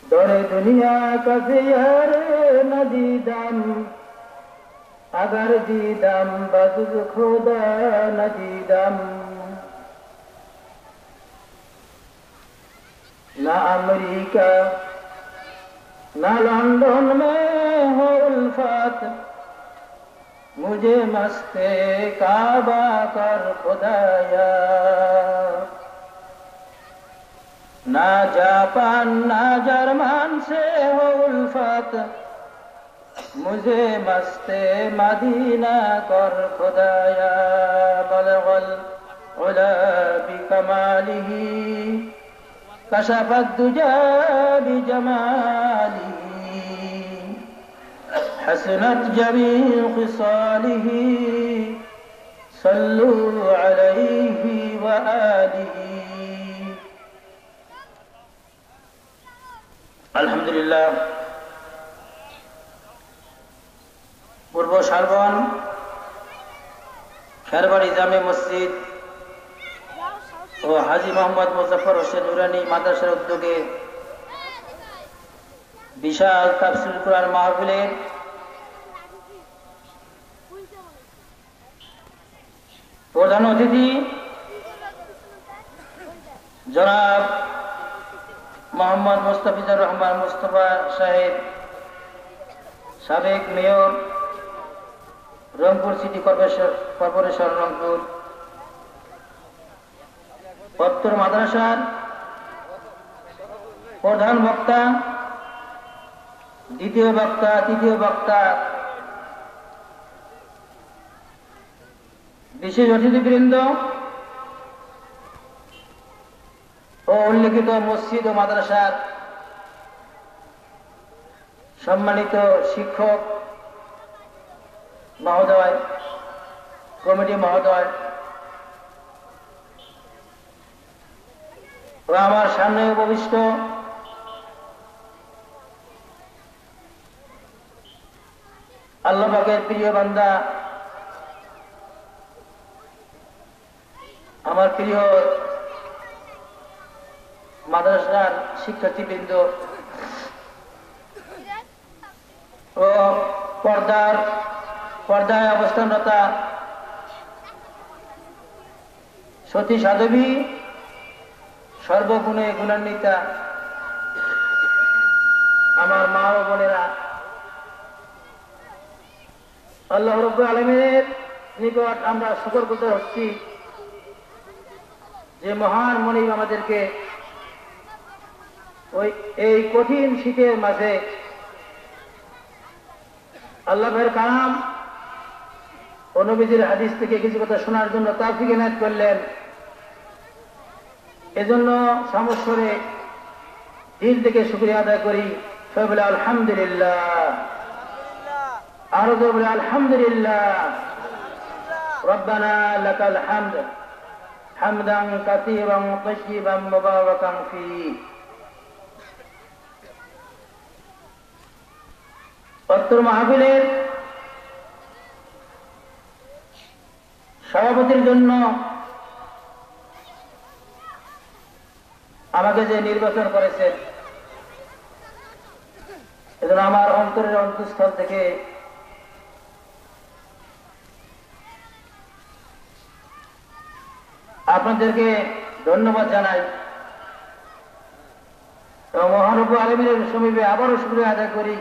दौरे दुनिया का फिर न दीदम अगर दीदम बजुज खुदा न दीदम न अमेरिका न लंदन में हो उल्फत मुझे मस्ते काबा कर खुदाया ना जापान ना जर्मन से हो उल्फत मुझे मस्ते मदीना कर खुदाया बलगल उला बिकमालिही कशफत दुजा बिजमालिही हसनत जमीअ खिसालिही सल्लु अलैहि व आलिही। अल्हम्दुलिल्लाह। पूर्व शारबन खेरबाड़ी जामे मस्जिद ও হাজী মোহাম্মদ মুজাফফর হোসেন নুরানী মাদ্রাসার উদ্যোগে বিশাল তাফসীর কুরআন মাহফিলের প্রধান অতিথি জনাব মোহাম্মদ মুস্তাফিজুর রহমান মুস্তফা সাহেব, সাবেক mayor Rangpur city corporation Rangpur, উত্তর মাদ্রাসার প্রধান বক্তা, দ্বিতীয় বক্তা, তৃতীয় বক্তা, বিশেষ অতিথিবৃন্দ ও উল্লেখিত মসজিদ ও মাদ্রাসার সম্মানিত শিক্ষক মহোদয়, কমিটি মহোদয় ও আমার সামনে উপবিষ্ট আল্লাহ পাকের প্রিয় বান্দা, আমার প্রিয় মাদ্রাসার শিক্ষার্থীবৃন্দ ও পর্দায় অবস্থানরতা সতী সাধবী, সর্বগুণে গুণান্বিতা আমার মা ও বোনেরা, আল্লাহ রাব্বুল আলামিনের নিকট আমরা শুকরগুজার হচ্ছি যে মহান মনিব আমাদেরকে এই কঠিন শীতের মাঝে আল্লাহর কালাম ও নবীজির হাদিস থেকে কিছু কথা শোনার জন্য তৌফিক এনায়েত করলেন। এজন্য সমস্বরে দিল থেকে শুকরিয়া আদায় করি। সবাই বলে আলহামদুলিল্লাহ, আরো জোরে বলে আলহামদুলিল্লাহ। রব্বানা লাকাল হামদ হামদান কাসীরান তাইয়িবান মুবারাকান ফীহি। উত্তর মাহফিলের সভাপতির জন্য আমাকে যে নির্বাচন করেছেন, এজন্য আমার অন্তরের অন্তঃস্থল থেকে আপনাদেরকে ধন্যবাদ জানাই এবং মহান রব্বুল আলামিনের সমীপে আবারও শুকরিয়া আদায় করি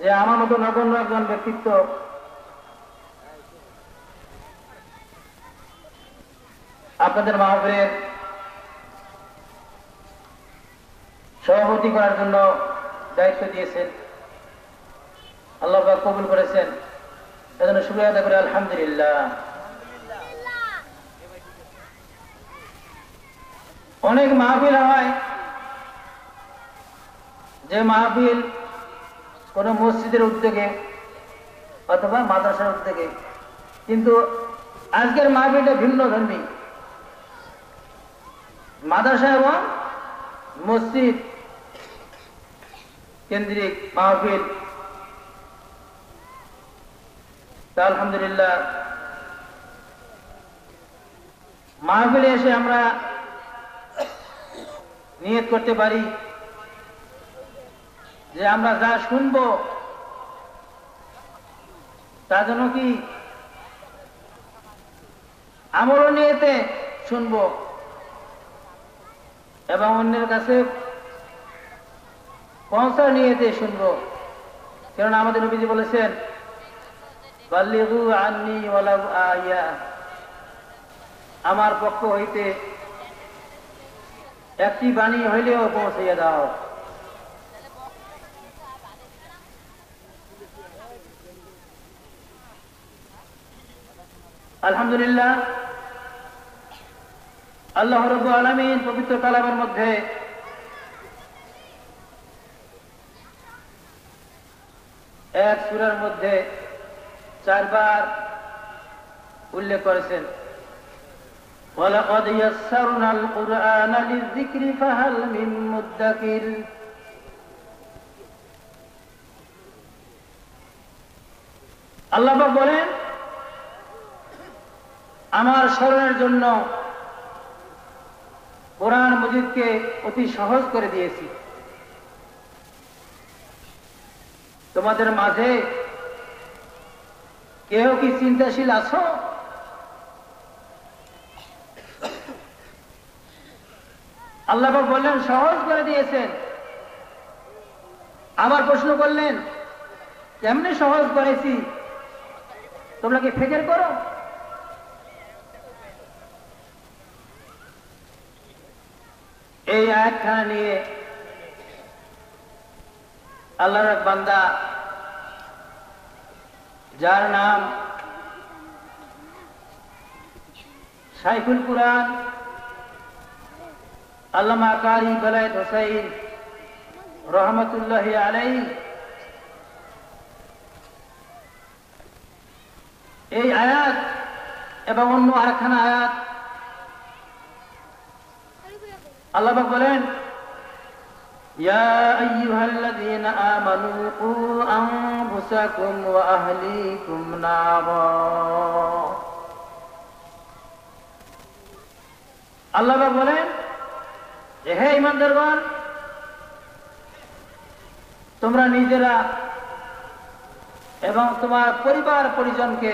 যে আমার মতো নগণ্য একজন ব্যক্তিত্ব আপনাদের মাহফিলের সভাপতি করার জন্য দায়িত্ব দিয়েছেন। আল্লাহ পাক কবুল করেছেন, এজন্য শুকরিয়া আদায় করি আলহামদুলিল্লাহ। অনেক মাহফিল হয় যে মাহফিল কোন মসজিদের উদ্যোগে অথবা মাদ্রাসার উদ্যোগে, কিন্তু আজকের মাহফিলটা ভিন্ন ধর্মী। মাদ্রাসা এবং মসজিদ কেন্দ্রিক মাহফিল। আলহামদুলিল্লাহ, মাহফিলে এসে আমরা নিয়ত করতে পারি যে আমরা যা শুনবো তা যেন কি আমল নিয়েতে শুনবো এবং অন্যের কাছে পৌঁছা নিয়েতে শুনবো। কেননা আমাদের নবীজি বলেছেন, বাল্লিগু আন্নি ওয়ালাউ আয়া, আমার পক্ষ হইতে একটি বাণী হইলেও পৌঁছাইয়া দাও। আলহামদুলিল্লাহ, আল্লাহ রাব্বুল আলামিন পবিত্র কালামের মধ্যে এক সূরার মধ্যে 4 বার উল্লেখ করেছেন, ওয়ালাকাদ ইয়াসসারনাল কুরআনা লিযিকরি ফাহাল মিন মুদ্দাকির। আল্লাহ পাক বলেন, আমার স্মরণের জন্য কোরআন মজিদকে অতি সহজ করে দিয়েছি। তোমাদের মাঝে কেউ কি চিন্তাশীল আছো? আল্লাহ পাক বললেন সহজ করে দিয়েছেন। আবার প্রশ্ন করলেন, কেমনে সহজ করেছি, তোমরা কি ফিকির করো? এই আয়াতখানা নিয়ে আল্লাহর এক বান্দা, যার নাম শাইখুল কুরআন আল্লামা কারি বেলায়েত হোসাইন রহমতুল্লাহি আলাইহি, এই আয়াত এবং অন্য আরেকখানা আয়াত আল্লাহ পাক বলেন, ইয়া আইয়ুহাল্লাযীনা আমানু কু আনফুসাকুম ওয়া আহলিকুম নারা। আল্লাহ পাক বলেন, হে ঈমানদারগণ, তোমরা নিজেরা এবং তোমার পরিবার পরিজনকে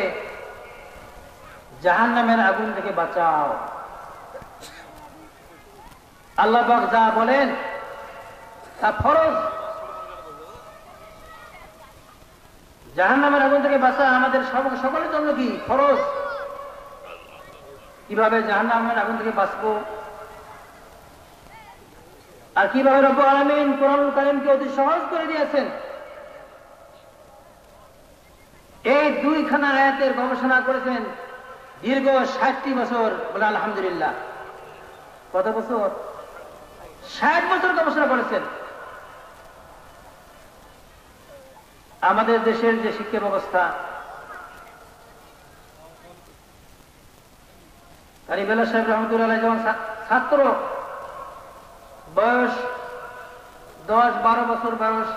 জাহান্নামের আগুন থেকে বাঁচাও। আল্লাহ পাক যা বলেন তা ফরজ। জাহান্নামের আগুন থেকে বাঁচা আমাদের সকলের জন্য কি ফরজ। কিভাবে জাহান্নামের আগুন থেকে বাঁচবো আর কিভাবে রব্বুল আলামিন কোরআনুল কারীমকে অতি সহজ করে দিয়েছেন, এই দুইখানা আয়াতের গবেষণা করেছেন দীর্ঘ 60টি বছর। বলে আলহামদুলিল্লাহ। কত বছর? 60 বছর গবেষণা করেছেন। আমাদের দেশের যে শিক্ষা ব্যবস্থা, কারি বেলা সাহেব রহমতুল্লাহ যখন ছাত্র বয়স 10-12 বছর বয়স,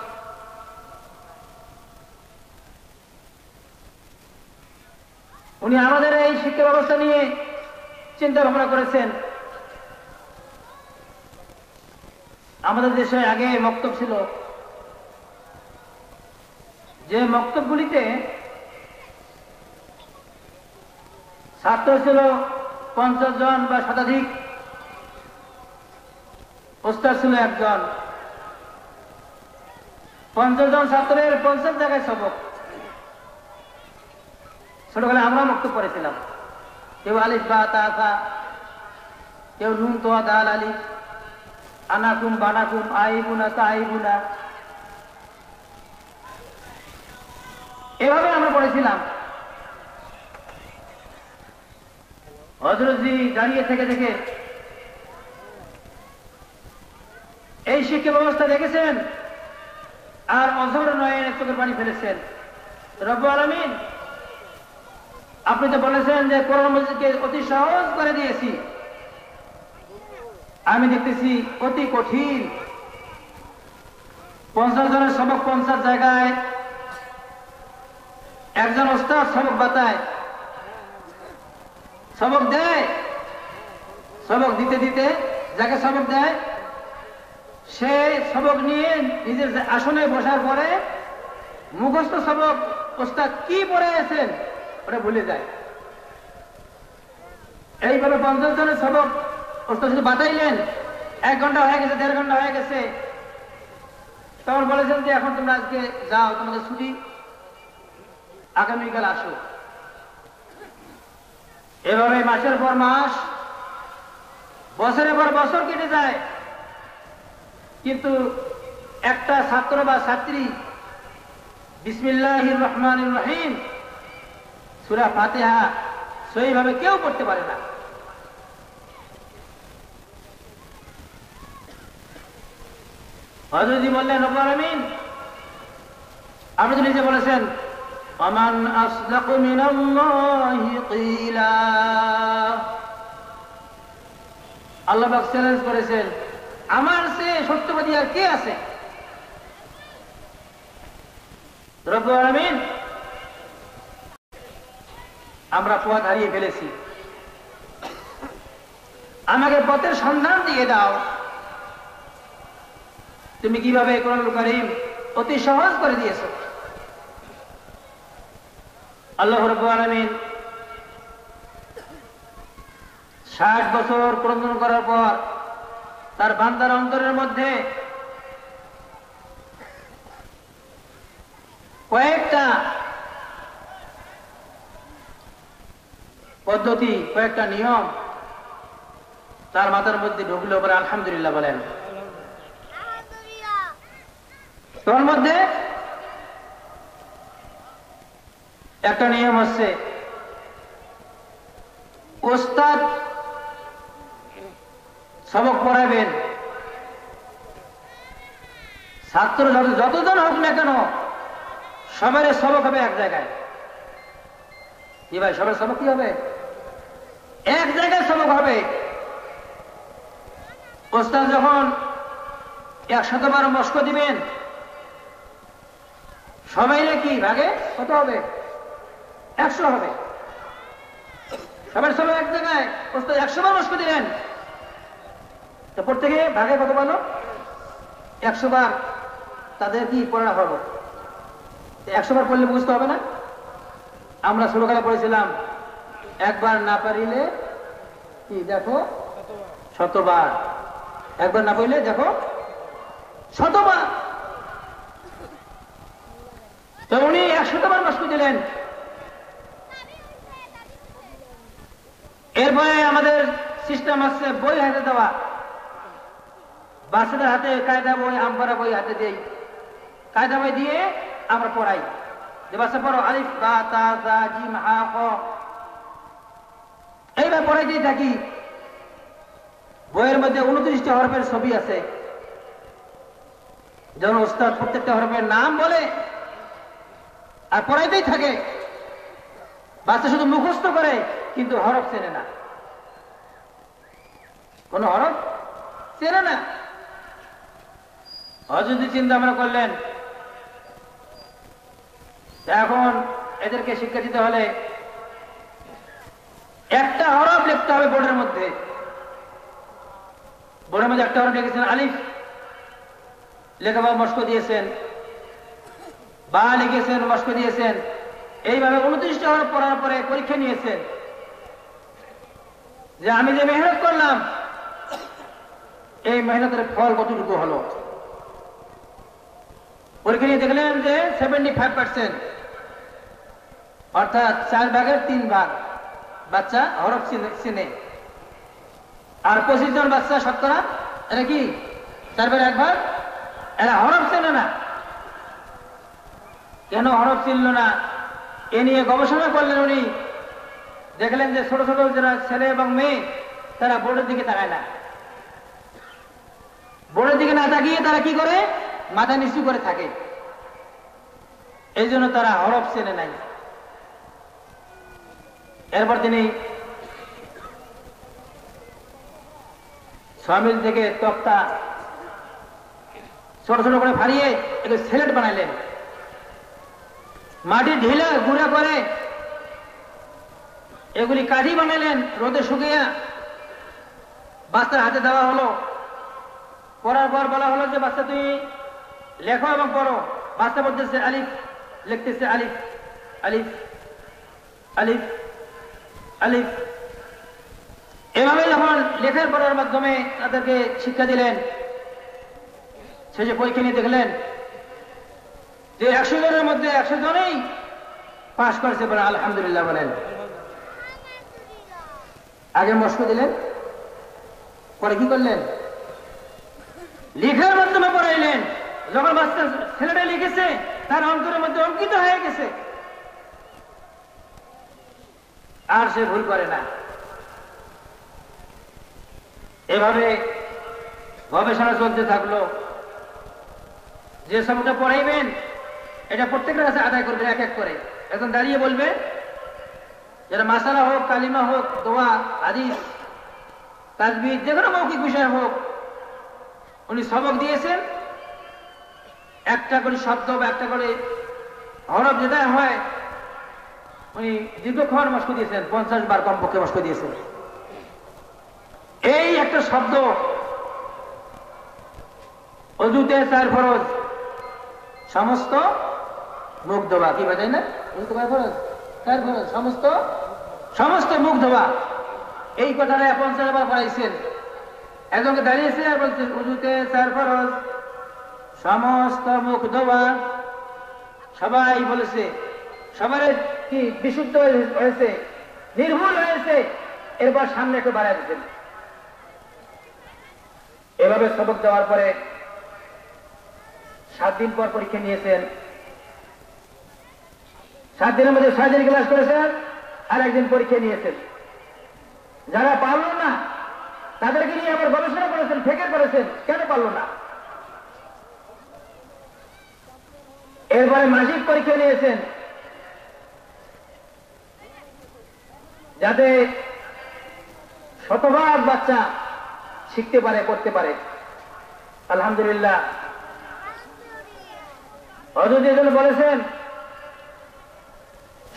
উনি আমাদের এই শিক্ষা ব্যবস্থা নিয়ে চিন্তা ভাবনা করেছেন। আমাদের দেশে আগে মক্তব ছিল, যে মক্তবগুলিতে ছাত্র ছিল 50 জন বা শতাধিক, ওস্তাদ ছিল একজন। 50 জন ছাত্রের 50 জায়গায় সবক। ছোটবেলায় আমরা মক্তব পড়েছিলাম। কেউ আলিফ বা তা সা, কেউ নুন তোয়া দাল আলিফ, আনাকুম বানাকুম, আইবুনা তাইবুনা, এভাবে আমরা পড়েছিলাম। হযরতজি দাঁড়িয়ে থেকে দেখে এই শিক্ষা ব্যবস্থা দেখেছেন আর অঝর নয়নে চোখের পানি ফেলেছেন। রব্বুল আলামিন, আপনি তো বলেছেন যে কোরআন মাজিদকে অতি সহজ করে দিয়েছি, আমি দেখতেছি অতি কঠিন। 50 জনের সবক 50 জায়গায়, একজন ওস্তাদ সবক বাতায়, সবক দেয়, সবক দিতে দিতে যাকে সবক দেয় সে সবক নিয়ে নিজের আসনে বসার পরে মুখস্থ সবক ওস্তাদ কি পড়াইছেন ওটা ভুলে যায়। এইভাবে 50 জনের সবক ওস্তাদ শুধু বাতাইলেন, 1 ঘন্টা হয়ে গেছে, 1.5 ঘন্টা হয়ে গেছে, তখন বলেছেন যে এখন তোমরা আজকে যাও, তোমাদের ছুটি, আগামীকাল আসো। এভাবে মাসের পর মাস, বছরের পর বছর কেটে যায়, কিন্তু একটা ছাত্র বা ছাত্রী বিসমিল্লাহির রহমানির রহিম সূরা ফাতিহা সহিভাবে কেউ পড়তে পারে না। হযরত বললেন, রব্বুল আলামিন, আপনি তো নিজে বলেছেন ওমান আসদাকু মিনাল্লাহি কিলা, আল্লাহ পাক চ্যালেঞ্জ করেছেন, আমার সে সত্যবাদী আর কে আছে? রব্বুল আলামিন, আমরা পথ হারিয়ে ফেলেছি, আমাকে পথের সন্ধান দিয়ে দাও। তুমি কিভাবে কোরআনুল কারীম অতি সহজ করে দিয়েছো। আল্লাহ রাব্বুল আলামিন 60 বছর প্রবন্ধন করার পর তার বান্দার অন্তরের মধ্যে কয়েকটা পদ্ধতি, কয়েকটা নিয়ম তার মাথার মধ্যে ঢুকলো। বলে আলহামদুলিল্লাহ বলেন। তোর মধ্যে একটা নিয়ম হচ্ছে, ওস্তাদ সবক পড়াবেন, ছাত্র যতজন হোক না কেন সবার সবক হবে এক জায়গায়। কি ভাই, সবার সবক কি হবে? এক জায়গায় সবক হবে। ওস্তাদ যখন 100 বার মস্ক দিবেন, সবাই কি ভাগে কত হবে? 100 হবে। সবার সবাই এক জায়গায় ওস্তাদ 100 বার মস্ক দিলেন, তো প্রত্যেকে ভাগে কত পালো? 100 বার তাদের কি পড়া হবে। 100 বার পড়লে বুঝতে হবে না? আমরা ছোটবেলা পড়েছিলাম, একবার না পারিলে কি দেখো 100 বার, একবার না পড়লে দেখো 100 বার। তো উনি 100 বার মস্ক দিলেন। এরপরে আমাদের সিস্টেম আছে বই হাতে দেওয়া, বাচ্চাদের হাতে কায়দা বই, আমপারা বই হাতে দেই, কায়দা বই দিয়ে আমরা পড়াই যে বাচ্চা পড়ো আলিফ বা তা জা জিম হা ক, এইবার পড়াইতেই থাকি। বইয়ের মধ্যে 29টা হরফের ছবি আছে। যখন ওস্তাদ প্রত্যেকটা হরফের নাম বলে আর পড়াইতেই থাকে, বাচ্চা শুধু মুখস্থ করে কিন্তু হরফ চেনে না, কোন হরফ চেনে না। হযরত চিন্তা আমরা করলেন, এখন এদেরকে শিক্ষা দিতে হলে একটা হরফ লিখতে হবে বোর্ডের মধ্যে। বোর্ডের মধ্যে একটা হরফ লিখেছেন আলিফ, লেখাপড়া মস্ক দিয়েছেন, বা লিখেছেন, মস্ক দিয়েছেন। এইভাবে 29টা হরফ পড়ার পরে পরীক্ষা নিয়েছেন যে আমি যে মেহনত করলাম এই মেহনতের ফল কতটুকু হলো। পরীক্ষা নিয়ে দেখলেন যে 75%, অর্থাৎ 4 ভাগের 3 ভাগ বাচ্চা হরফ চিনে, আর 25 জন বাচ্চা শতকরা এরা কি 4 ভাগের 1 ভাগ এরা হরফ চেনে না। কেন হরফ চিনল না এ নিয়ে গবেষণা করলেন উনি। দেখলেন যে ছোট ছোট যারা ছেলে এবং মেয়ে তারা বোর্ডের দিকে তাকায় না, বোর্ডের দিকে না তাকিয়ে তারা কি করে, মাথা নিচু করে থাকে। এই জন্য তারা হরফ চেনে নাই। এরপর তিনি 6 মিল থেকে তক্তা ছোট ছোট করে ফাড়িয়ে একটু সেলেট বানাইলেন, মাটি ঢিলা গুঁড়া করে এগুলি কাঠি বানাইলেন, রোদে শুকিয়ে বাচ্চার হাতে দেওয়া হলো। পড়ার পর বলা হলো যে বাচ্চা তুমি লেখো এবং পড়ো। বাচ্চা বলতেছে আলিফ, লিখতেছে আলিফ আলিফ আলিফ আলিফ। এভাবে যখন লেখার পড়ার মাধ্যমে তাদেরকে শিক্ষা দিলেন, শেষে পরীক্ষা নিয়ে দেখলেন যে 100 জনের মধ্যে 100 জনেই পাশ করেছে। বলে আলহামদুলিল্লাহ বলেন। আগে মস্ক দিলেন, পরে কি করলেন? লেখার মাধ্যমে পড়াইলেন। যখন বাচ্চা ছেলেটা লিখেছে তার অন্তরের মধ্যে অঙ্কিত হয়ে গেছে, আর সে ভুল করে না। এভাবে গবেষণা চলতে থাকলো। যে সবটা পড়াইবেন এটা প্রত্যেকের কাছে আদায় করবেন এক এক করে। এখন দাঁড়িয়ে বলবে, যেটা মাসালা হোক, কালিমা হোক, দোয়া, হাদিস, তাসবিহ, যে কোনো মৌখিক বিষয় হোক, উনি সবক দিয়েছেন। একটা করে শব্দ বা একটা করে হরফ যেটা হয় উনি দীর্ঘক্ষণ মস্ক দিয়েছেন, 50 বার কমপক্ষে মস্ক দিয়েছেন। এই একটা শব্দ অজুতে 4 ফরজ, সমস্ত মুখ ধোয়া, কি বাজায় না? অজুতে কয় ফরজ? 4 ফরজ, সমস্ত মুখ ধোয়া। এই কথাটা 50 বার পড়াইছেন। একজনকে দাঁড়িয়েছে আর বলছে অজুতে 4 ফরজ, সমস্ত মুখ ধোয়া। সবাই বলেছে, সবার কি বিশুদ্ধ হয়েছে, নির্ভুল হয়েছে। এরপর সামনে একটু বাড়ায় দিতেন। এভাবে সবক দেওয়ার পরে 7 দিন পর পরীক্ষা নিয়েছেন। 7 দিনের মধ্যে 6 দিন ক্লাস করেছেন, আর একদিন পরীক্ষা নিয়েছেন। যারা পারল না তাদেরকে নিয়ে আবার গবেষণা করেছেন, ফেকে করেছেন, কেন পারল না। এরপরে মাসিক পরীক্ষা নিয়েছেন, যাতে শতভাগ বাচ্চা শিখতে পারে, করতে পারে। আলহামদুলিল্লাহ। হযরত এজন্য বলেছেন,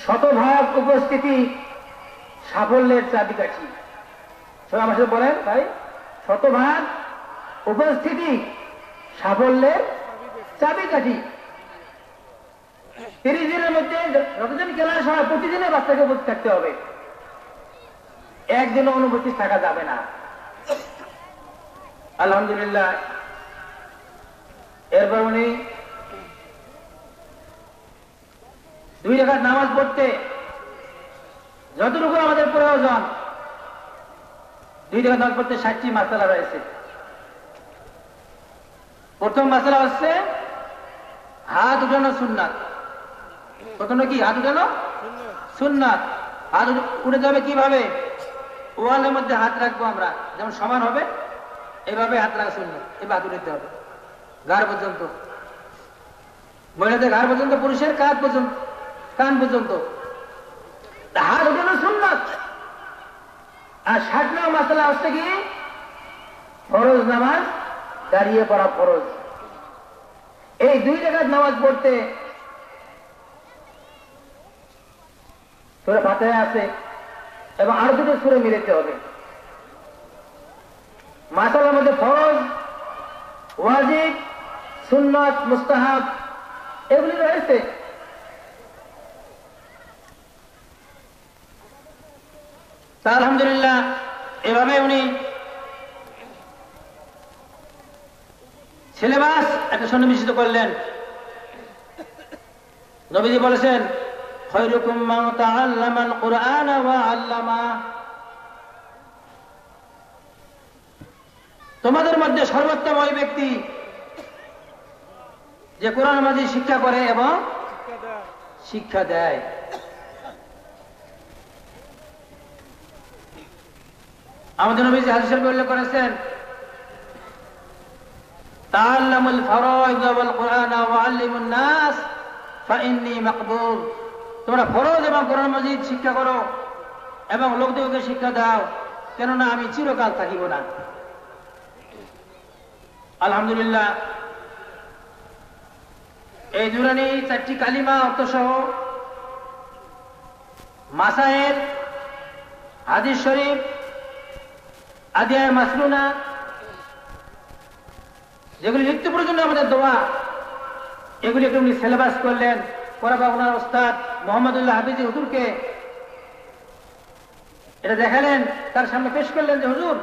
শতভাগ উপস্থিতি সাফল্যের চাবিকাঠি। সবাই আমার সাথে বলেন ভাই, শতভাগ উপস্থিতি সাফল্যের চাবিকাঠি। 30 দিনের মধ্যে যতদিন ক্লাস হয় প্রতিদিনে বাচ্চাকে উপস্থিত থাকতে হবে, একদিনও অনুপস্থিত থাকা যাবে না। আলহামদুলিল্লাহ। এরপর উনি 2 রাকাত নামাজ পড়তে যতটুকু আমাদের প্রয়োজন, 2 রাকাত নামাজ পড়তে 60টি মাসালা রয়েছে। প্রথম মাসালা হচ্ছে হাত উঠানো সুন্নাত। প্রথমে কি? হাত উঠানো সুন্নাত। হাত উঠে যাবে কিভাবে? ওয়ালের মধ্যে হাত রাখবো আমরা, যেমন সমান হবে এভাবে হাত রাখা সুন্নাত। এবার হাত উঠাতে হবে ঘাড় পর্যন্ত, মহিলাদের ঘাড় পর্যন্ত, পুরুষের কাঁধ পর্যন্ত, কান পর্যন্ত। হাত উঠানো সুন্নাত। আর 60 নম্বর মাসালা হচ্ছে কি? ফরজ নামাজ, দাঁড়িয়ে পড়া ফরজ। এই 2 রাকাত নামাজ পড়তে সূরা ফাতিহা আছে এবং আরো 2টো সূরা মিলাতে হবে। মাসালার মধ্যে ফরজ, ওয়াজিব, সুন্নাত, মুস্তাহাব এগুলি রয়েছে। তা আলহামদুলিল্লাহ এভাবে উনি সিলেবাস একটা সন্নিবেশিত করলেন। নবীজি বলেছেন, খায়রুকুম মান তাআল্লামাল কুরআনা ওয়া আল্লামা। তোমাদের মধ্যে সর্বোত্তম ওই ব্যক্তি যে কোরআন মাজিদ শিক্ষা করে এবং শিক্ষা দেয়। আমাদের নবীজি হাদিস শরীফে উল্লেখ করেছেন, তাআল্লামুল ফারাইদ ওয়াল কুরআন ওয়া আল্লিমুন নাস ফাইন্নী মাকবুল। তোমরা ফরজ এবং কোরআন মাজিদ শিক্ষা করো এবং লোকদেরকে শিক্ষা দাও, কেননা আমি চিরকাল থাকিব না। আলহামদুলিল্লাহ। এই দুরানি 4টি কালিমা অর্থ সহ মাসায়েল, হাদিস শরীফ, আদিয়া মাসনুনা, যেগুলি নিত্য প্রয়োজনীয় আমাদের দোয়া, এগুলি একটু উনি সিলেবাস করলেন। পরে ওনার ওস্তাদ মোহাম্মদুল্লাহ হাফিজি হুজুরকে এটা দেখালেন, তার সামনে পেশ করলেন যে হুজুর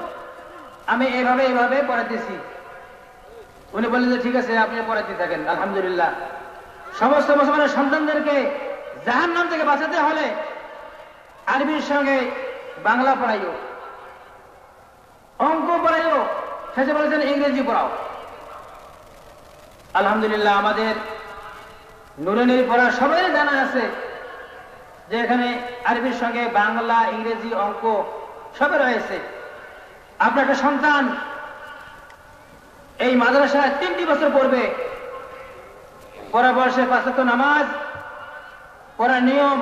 আমি এইভাবে পড়াতেছি। উনি বললেন যে ঠিক আছে আপনি পড়াতে থাকেন। আলহামদুলিল্লাহ, সমস্ত মুসলমানের সন্তানদেরকে জাহান্নাম থেকে বাঁচাতে হলে আরবির সঙ্গে বাংলা পড়াইও, অঙ্ক পড়াইও, শেষে বলেছেন ইংরেজি পড়াও। আলহামদুলিল্লাহ, আমাদের নুরানি পড়া সবাই জানা আছে যে এখানে আরবির সঙ্গে বাংলা, ইংরেজি, অঙ্ক সবই রয়েছে। আপনার একটা সন্তান এই মাদ্রাসায় 3টি বছর পড়বে, পড়া বয়সে 5 ওয়াক্ত নামাজ পড়ার নিয়ম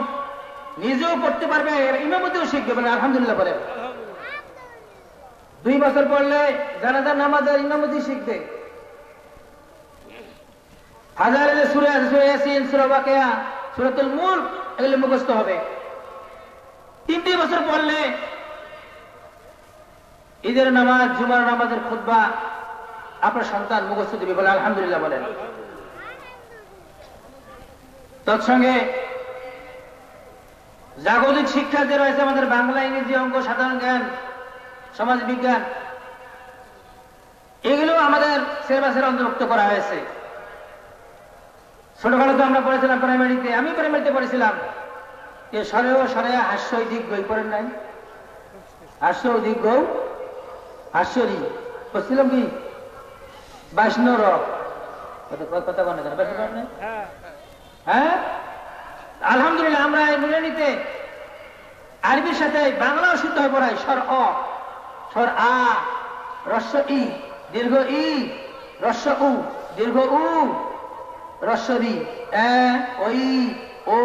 নিজেও পড়তে পারবে, ইমামতিও শিখবে। বলে আলহামদুলিল্লাহ বলে। 2 বছর পড়লে জানাজার নামাজের ইমামতি শিখবে। হাজারে যে সূরা আছে, সূরা ইয়াসিন, সূরা ওয়াকিয়া, সূরাতুল মুলক, এগুলো মুখস্থ হবে। 3টি বছর পড়লে ঈদের নামাজ, জুমার নামাজের খুতবা আপনার সন্তান মুখস্থ দিবে। বলে আলহামদুলিল্লাহ বলেন। তৎসঙ্গে জাগতিক শিক্ষা যে রয়েছে আমাদের বাংলা, ইংরেজি, অঙ্ক, সাধারণ জ্ঞান, সমাজ বিজ্ঞান, এগুলো আমাদের সিলেবাসের অন্তর্ভুক্ত করা হয়েছে। ছোটখাটো তো আমরা পড়েছিলাম প্রাইমারিতে, আমি প্রাইমারিতে পড়েছিলাম যে সরেও সরে হাস্য দিক বই পড়েন নাই, হাস্য দিক গৌ হাস্যরি পড়ছিলাম কি 22 কথা বলে হ্যাঁ। আলহামদুলিল্লাহ, আমরা এই নুরানিতে আরবির সাথে বাংলাও শুদ্ধ হয়ে পড়াই। স্বর অ, স্বর আ, রস্ব ই, দীর্ঘ ই, রস্ব উ, দীর্ঘ উ, রস্ব রি, ওই, ও,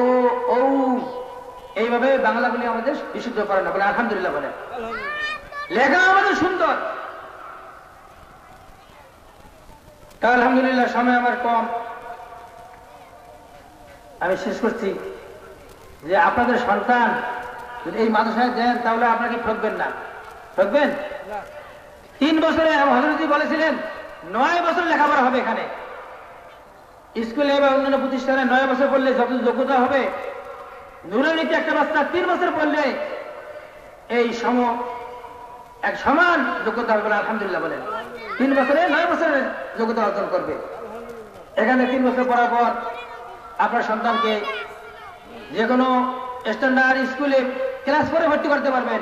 ঔ, এইভাবে বাংলাগুলি আমাদের বিশুদ্ধ পড়ানো। বলে আলহামদুলিল্লাহ বলে। লেখা আমাদের সুন্দর। তা আলহামদুলিল্লাহ, সময় আমার কম, আমি শেষ করছি যে আপনাদের সন্তান যদি এই মাদ্রাসায় দেন তাহলে আপনাকে ঠকবেন না। ঠকবেন? 3 বছরে হযরতজি বলেছিলেন 9 বছর লেখাপড়া হবে এখানে। স্কুলে বা অন্যান্য প্রতিষ্ঠানে 9 বছর পড়লে যত যোগ্যতা হবে, নুরানিতে একটা বাচ্চা 3 বছর পড়লে এই এক সমান যোগ্যতা হবে। আলহামদুলিল্লাহ বলেন। 3 বছরে 9 বছরের যোগ্যতা অর্জন করবে। এখানে 3 বছর পড়ার পর আপনার সন্তানকে যে কোনো স্ট্যান্ডার্ড স্কুলে ক্লাস 4 ভর্তি করতে পারবেন।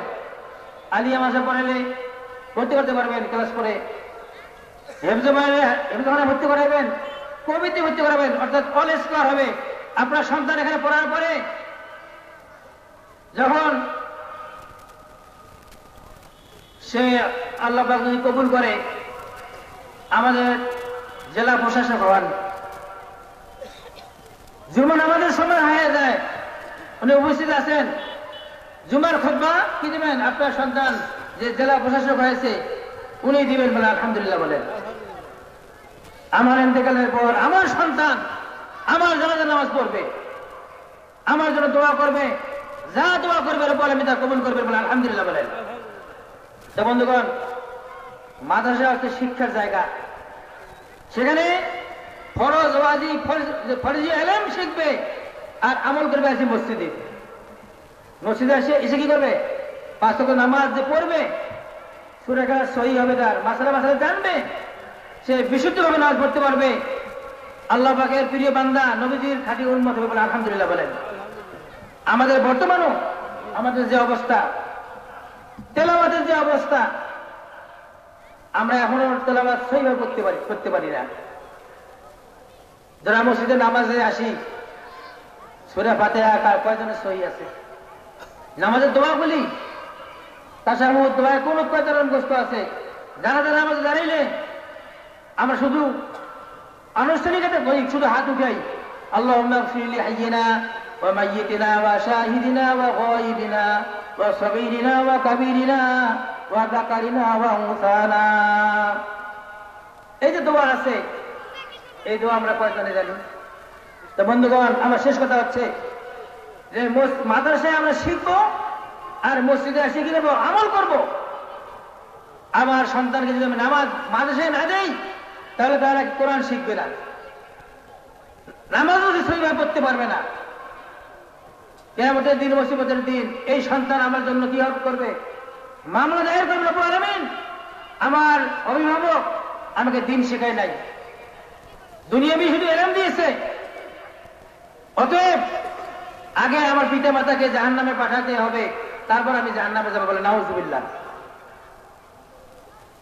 আলিয়া মাসে পড়ালে ভর্তি করতে পারবেন ক্লাস 4। হেফজখানে ভর্তি করাবেন, কবিতে ভর্তি করাবেন, অর্থাৎ অল স্কয়ার হবে। আপনার সন্তান এখানে পড়ার পরে যখন সে আল্লাহ পাক যদি কবুল করে, আমাদের জেলা প্রশাসক হন, জুমার নামাজের সময় হয়ে যায়, উনি উপস্থিত আছেন, জুমার খুতবা কি দিবেন? আপনার সন্তান যে জেলা প্রশাসক হয়েছে উনি দিবেন। বলে আলহামদুলিল্লাহ বলেন। আমার ইন্তেকালের পর আমার সন্তান আমার জানাজার নামাজ পড়বে, আমার জন্য দোয়া করবে, যা দোয়া করবে রব্বুল আলামিন তা কবুল করবে। বলে আলহামদুলিল্লাহ বলেন। তো বন্ধুগণ, মাদ্রাসা হচ্ছে শিক্ষার জায়গা। সেখানে ফরজ ওয়াজিব ফরজি ইলম শিখবে আর আমল করবে। আছে মসজিদে, মসজিদে এসে কি করবে? 5 ওয়াক্ত নামাজ যে পড়বে, সূরা কেরাত সহি হবে, তার মাসালা জানবে, সে বিশুদ্ধভাবে নামাজ পড়তে পারবে। আল্লাহ পাকের প্রিয় বান্দা, নবীজির খাঁটি উম্মত হবে। বলে আলহামদুলিল্লাহ বলেন। আমাদের বর্তমানও আমাদের যে অবস্থা, তেলাওয়াতের যে অবস্থা, আমরা এখনো তেলাওয়াত সহিভাবে করতে পারি না। যারা মসজিদে নামাজে আসি, সূরা ফাতিহা কয়জনের সহি আছে? নামাজের দোয়া বলি, তাশাহুদ দোয়ায় কোন কয়জনের মুখস্থ আছে? জানাজা নামাজে দাঁড়াইলে আমরা শুধু আনুষ্ঠানিকতা করি, শুধু হাত উঠাই, আল্লাহুম্মা ইগফির লি হাইয়িনা ওয়া মাইয়িতিনা ওয়া শাহিদিনা ওয়া গায়িবিনা ওয়া সাগীরিনা ওয়া কাবীরিনা ওয়া যাকারিনা ওয়া উনসানা। এই যে দোয়া আছে, এই দোয়া আমরা কয়জনে জানি? তো বন্ধুগণ, আমার শেষ কথা হচ্ছে যে মাদ্রাসায় আমরা শিখবো আর মসজিদে এসে কি করবো? আমল করব। আমার সন্তানকে যদি আমি নামাজ মাদ্রাসায় না দেই, তাহলে তারা কোরআন শিখবে না, নামাজও সহিভাবে পড়তে পারবে না। কিয়ামতের দিন, মুসিবতের দিন এই সন্তান আমার জন্য কি করবে? মামলা দায়ের করবে রব্বুল আলামিন, আমার অভিভাবক আমাকে দিন শেখায় নাই, দুনিয়াবি শুধু এলাম দিয়েছে, অতএব আগে আমার পিতা মাতাকে জাহান্নামে পাঠাতে হবে, তারপর আমি জাহান্নামে যাবো বলে নাউজুবিল্লাহ।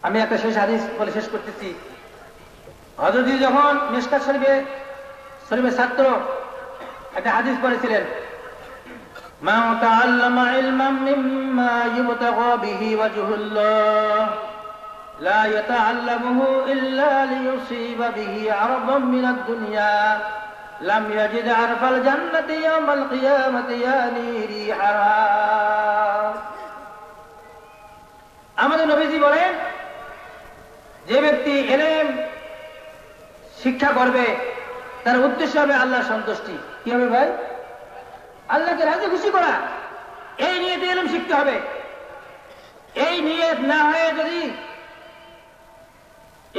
আমি একটা শেষ হাদিস বলে শেষ করতেছি। হযরত যখন মিশকাত শরীফের ছাত্র একটা হাদিস পড়েছিলেন, মা তাআল্লামা ইলমান মিম্মা ইবতাগা বিহি ওয়াজহুল্লাহ লা ইয়াতাআল্লামুহু ইল্লা লিয়ুসিবা বিহি আরদাম মিনাদ দুনিয়া লাম ইয়াজিদ আরফাল জান্নাতি ইয়াওমাল কিয়ামাতি ইয়ানি রিহাহা। আমাদের নবীজি বলেন, যে ব্যক্তি ইলম শিক্ষা করবে তার উদ্দেশ্য হবে আল্লাহর সন্তুষ্টি। কি হবে ভাই? আল্লাহকে রাজি খুশি করা। এই নিয়তে ইলম শিখতে হবে। এই নিয়ত না হয়ে যদি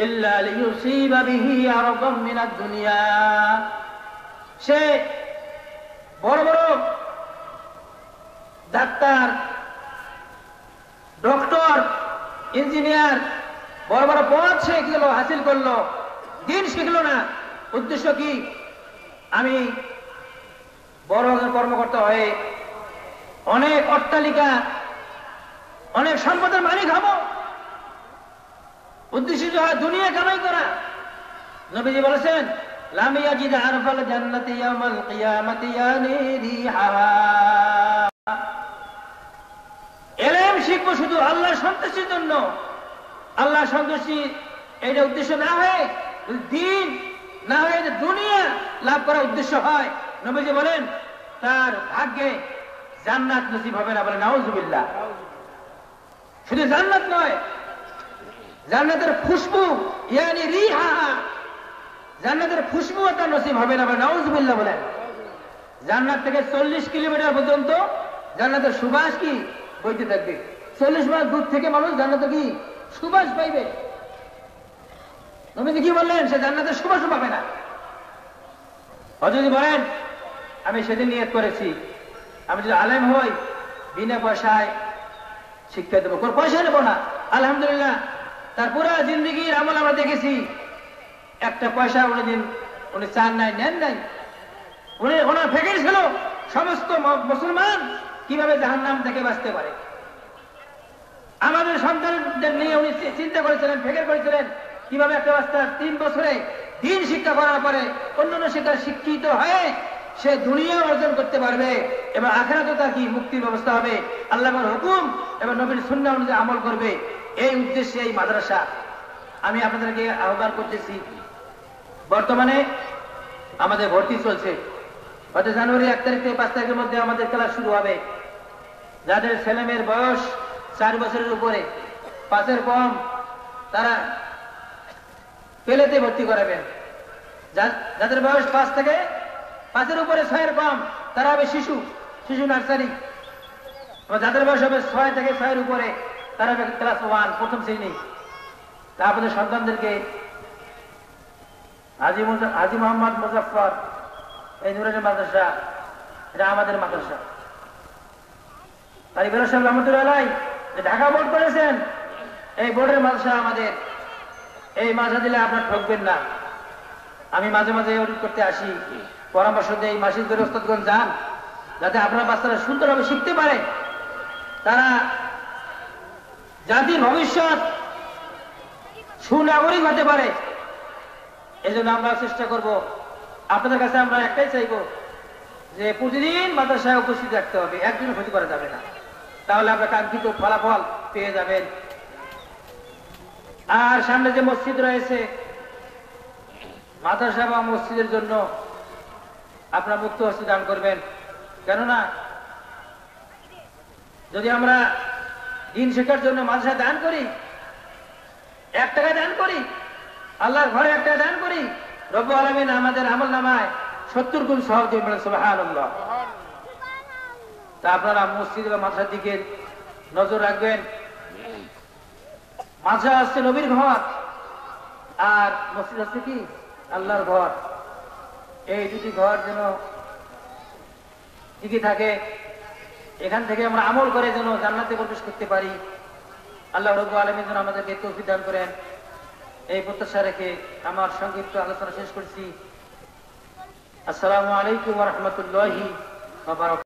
ইল্লা লিয়ুসিবা বিহি আরদাম মিনাদ দুনিয়া, সে বড় বড় ডাক্তার, ডক্টর, ইঞ্জিনিয়ার, বড় বড় পদ শিখলো, হাসিল করলো, দিন শিখলো না। উদ্দেশ্য কি? আমি বড় কর্মকর্তা হয়ে অনেক অট্টালিকা, অনেক সম্পদের মালিক হব। উদ্দেশ্য দুনিয়া কামাই করা। নবীজি বলেছেন, লাম ইয়াজিদ আরফাল জান্নাতি ইয়াওমাল কিয়ামাতি ইয়ানি রিহাহা। ইলম শিখবো শুধু আল্লাহর সন্তুষ্টির জন্য। আল্লাহর সন্তুষ্টি এটা উদ্দেশ্য না হয়, দিন না হয় দুনিয়া লাভ করার উদ্দেশ্য হয়, নবীজি বলেন তার ভাগ্যে জান্নাত নসিব হবে না। বলে নাউজুবিল্লাহ। শুধু জান্নাত নয়, জান্নাতের খুশবু ইয়ানি রিহাহা, জান্নাতের খুশবু তার নসিব হবে না। বলে নাউজুবিল্লাহ। বলেন জান্নাত থেকে 40 কিলোমিটার পর্যন্ত জান্নাতের সুবাস কি বইতে থাকবে। 40 মাইল দূর থেকে মানুষ জান্নাতে কি সুবাস পাইবে। নবীজি কি বললেন? সে জান্নাতের সুবাসও পাবে না। যদি বলেন, আমি সেদিন নিয়ত করেছি আমি যদি আলেম হই বিনা পয়সায় শিক্ষা দেবো, কোনো পয়সা নেবো না। আলহামদুলিল্লাহ, তার পুরা জিন্দগির আমল আমরা দেখেছি, একটা পয়সা উনি চান নাই, নেন নাই। ওনার ফিকির ছিল সমস্ত মুসলমান কিভাবে জাহান্নাম থেকে বাঁচতে পারে। আমাদের সন্তানদের নিয়ে উনি চিন্তা করেছিলেন, ফিকির করেছিলেন কিভাবে একটা বাচ্চা 3 বছরে দিন শিক্ষা করার পরে অন্যান্য শিক্ষা শিক্ষিত হয়ে সে দুনিয়া অর্জন করতে পারবে এবং আখিরাতে তার কি মুক্তির ব্যবস্থা হবে, আল্লাহর হুকুম এবং নবীর সুন্নাহ অনুযায়ী আমল করবে। এই উদ্দেশ্যে এই মাদ্রাসা আমি আপনাদেরকে আহ্বান করতেছি। বর্তমানে আমাদের ভর্তি চলছে, হয়তো জানুয়ারি 1 তারিখ থেকে 5 তারিখের মধ্যে আমাদের ক্লাস শুরু হবে। যাদের ছেলেমেয়ের বয়স 4 বছরের উপরে, 5-এর কম, তারা পেলেতে ভর্তি করাবেন। যাদের বয়স 5 থেকে 5-এর উপরে, 6-এর কম, তারা হবে শিশু নার্সারি। যাদের বয়স হবে 6 থেকে 6-এর উপরে, তারা হবে ক্লাস 1, প্রথম শ্রেণী। তা আপনাদের সন্তানদেরকে হাজী মোহাম্মদ মুজাফফর এই নুরানি মাদ্রাসা, এটা আমাদের মাদ্রাসা। তাই বেরোসাহেব রহমতুল্লাহ আলাইহি ঢাকা বোর্ড করেছেন, এই বোর্ডের মাদ্রাসা আমাদের। এই মাদ্রাসা দিলে আপনার ঠকবেন না। আমি মাঝে মাঝে অডিট করতে আসি, পরামর্শ দেই, মাসিক ধরে ওস্তাদগণ যান, যাতে আপনার বাচ্চারা সুন্দরভাবে শিখতে পারে, তারা জাতির ভবিষ্যৎ সুনাগরিক হতে পারে। এই জন্য আমরা চেষ্টা করব। আপনাদের কাছে আমরা একটাই চাইব যে প্রতিদিন মাদ্রাসায় উপস্থিত রাখতে হবে, একদিনও ক্ষতি করা যাবে না, তাহলে আপনার কাঙ্ক্ষিত ফলাফল পেয়ে যাবেন। আর সামনে যে মসজিদ রয়েছে, মাদ্রাসা বা মসজিদের জন্য আপনারা মুক্ত হস্তে দান করবেন। কেননা যদি আমরা দিন শেখার জন্য মাদ্রাসা দান করি, 1 টাকা দান করি, আল্লাহর ঘরে 1 টাকা দান করি, রব্বুল আলামিন আমাদের আমল নামায় 70 গুণ সওয়াব দিবেন। সুবহানাল্লাহ। তা আপনারা মসজিদ বা মাদ্রাসার দিকে নজর রাখবেন। মাদ্রাসা হচ্ছে নবীর ঘর। আর মসজিদ হচ্ছে কি আল্লাহর ঘর। এই দুটি ঘর যেন টিকে থাকে, এখান থেকে আমরা আমল করে যেন জান্নাতে প্রবেশ করতে পারি। আল্লাহ রাব্বুল আলামিন যেন আমাদেরকে তৌফিক দান করেন, এই প্রত্যাশা রেখে আমার সংক্ষিপ্ত আলোচনা শেষ করছি। আসসালামু আলাইকুম ওয়া রাহমাতুল্লাহি ওয়া বারাকাতুহু।